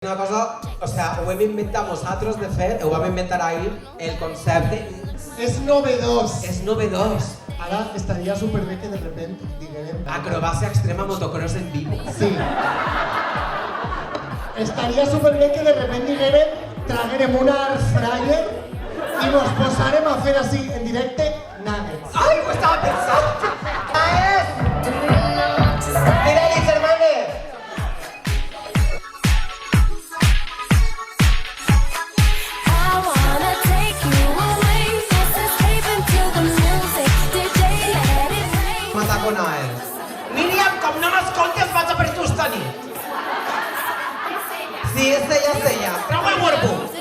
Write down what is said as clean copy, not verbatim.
Una cosa, o sea, ho hem inventat nosaltres, de fet, ho vam inventar ahir, el concepte És novedós. és novedós. Ara estaria superbé que de repente diguem... Acrobàcia extrema motocross en vivo. Sí. Estaria superbé que de repente diguem, traguérem una air fryer i nos posarem a fer així, en directe, nuggets. Ai, ho estava pensant! Mira-li, germanes! Matar con Ael. Míriam, com no m'escoltes, vaig a per tu esta nit. Sí, és ella, és ella. Trau el huervo.